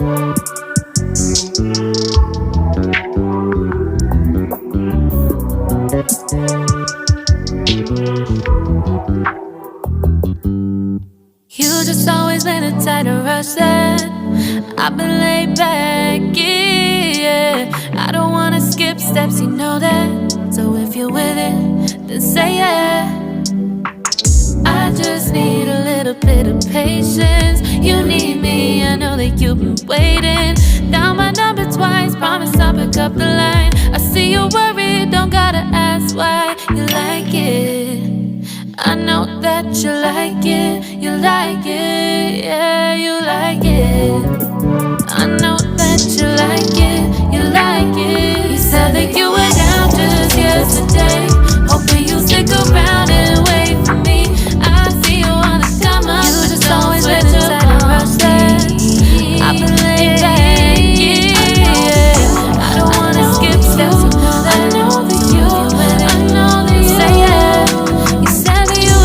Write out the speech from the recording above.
You just always been a tighter rush that I've been laid back, yeah. I don't wanna skip steps, you know that. So if you're with it, then say yeah. I just need a little bit of patience. You need me, I know that you've been waiting. Down my number twice, promise I'll pick up the line. I see you worried, don't gotta ask why. You like it, I know that you like it. You like it, yeah, you like it. I know that you like it, you like it. You said that you were down just yesterday.